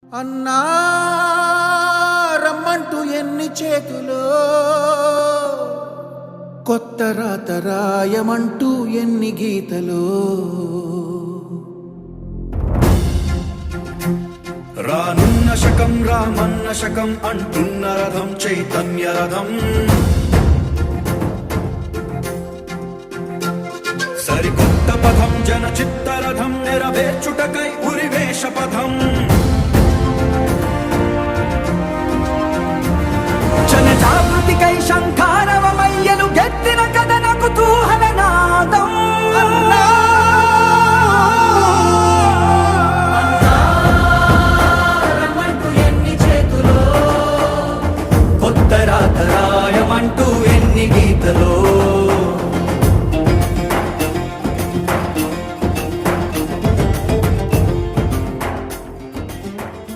అన్నా రమ్మంటూ ఎన్ని చేతులో కొత్త రాత రాయమంటూ ఎన్ని గీతలో రానున్న శకం రామన్న శకం అంటున్న రథం చైతన్య రథం సరికొత్త పథం జన చిత్తరథం నెరవేర్చుటకై ఉరివేష పథం